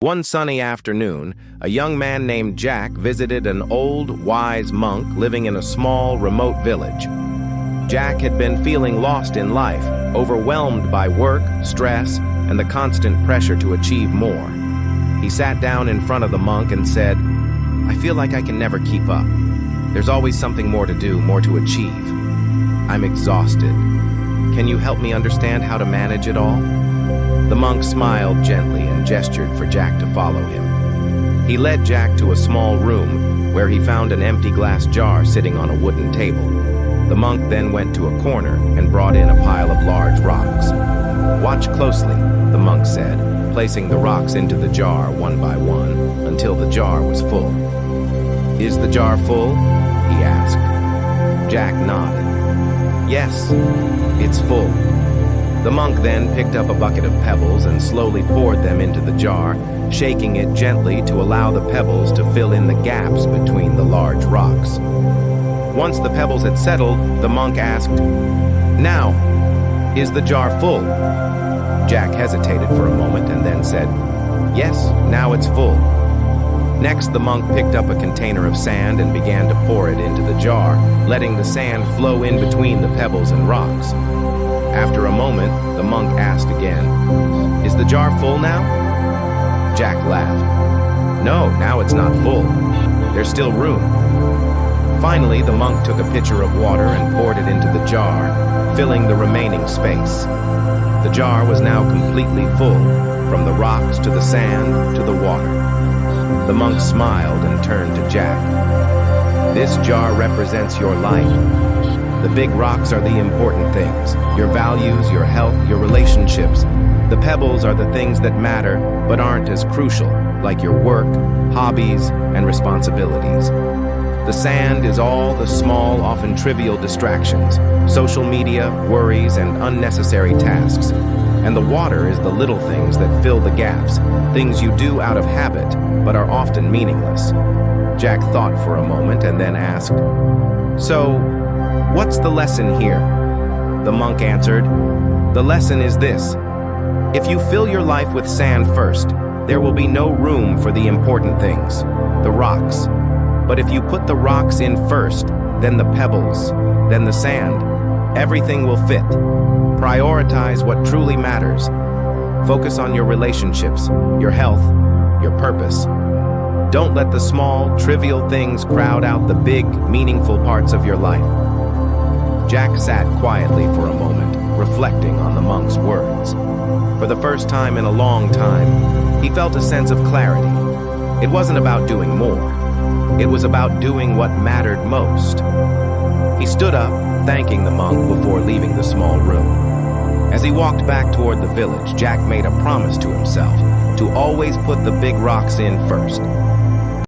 One sunny afternoon, a young man named Jack visited an old, wise monk living in a small, remote village. Jack had been feeling lost in life, overwhelmed by work, stress, and the constant pressure to achieve more. He sat down in front of the monk and said, "I feel like I can never keep up. There's always something more to do, more to achieve. I'm exhausted. Can you help me understand how to manage it all?" The monk smiled gently and gestured for Jack to follow him. He led Jack to a small room where he found an empty glass jar sitting on a wooden table. The monk then went to a corner and brought in a pile of large rocks. "Watch closely," the monk said, placing the rocks into the jar one by one until the jar was full. "Is the jar full?" he asked. Jack nodded. "Yes, it's full." The monk then picked up a bucket of pebbles and slowly poured them into the jar, shaking it gently to allow the pebbles to fill in the gaps between the large rocks. Once the pebbles had settled, the monk asked, "Now, is the jar full?" Jack hesitated for a moment and then said, "Yes, now it's full." Next, the monk picked up a container of sand and began to pour it into the jar, letting the sand flow in between the pebbles and rocks. After a moment, the monk asked again, "Is the jar full now?" Jack laughed. "No, now it's not full. There's still room." Finally, the monk took a pitcher of water and poured it into the jar, filling the remaining space. The jar was now completely full, from the rocks to the sand to the water. The monk smiled and turned to Jack. "This jar represents your life. The big rocks are the important things, your values, your health, your relationships. The pebbles are the things that matter, but aren't as crucial, like your work, hobbies, and responsibilities. The sand is all the small, often trivial distractions, social media, worries, and unnecessary tasks. And the water is the little things that fill the gaps, things you do out of habit, but are often meaningless." Jack thought for a moment and then asked, "So, what's the lesson here?" The monk answered, "The lesson is this. If you fill your life with sand first, there will be no room for the important things, the rocks. But if you put the rocks in first, then the pebbles, then the sand, everything will fit. Prioritize what truly matters. Focus on your relationships, your health, your purpose. Don't let the small, trivial things crowd out the big, meaningful parts of your life." Jack sat quietly for a moment, reflecting on the monk's words. For the first time in a long time, he felt a sense of clarity. It wasn't about doing more. It was about doing what mattered most. He stood up, thanking the monk before leaving the small room. As he walked back toward the village, Jack made a promise to himself to always put the big rocks in first.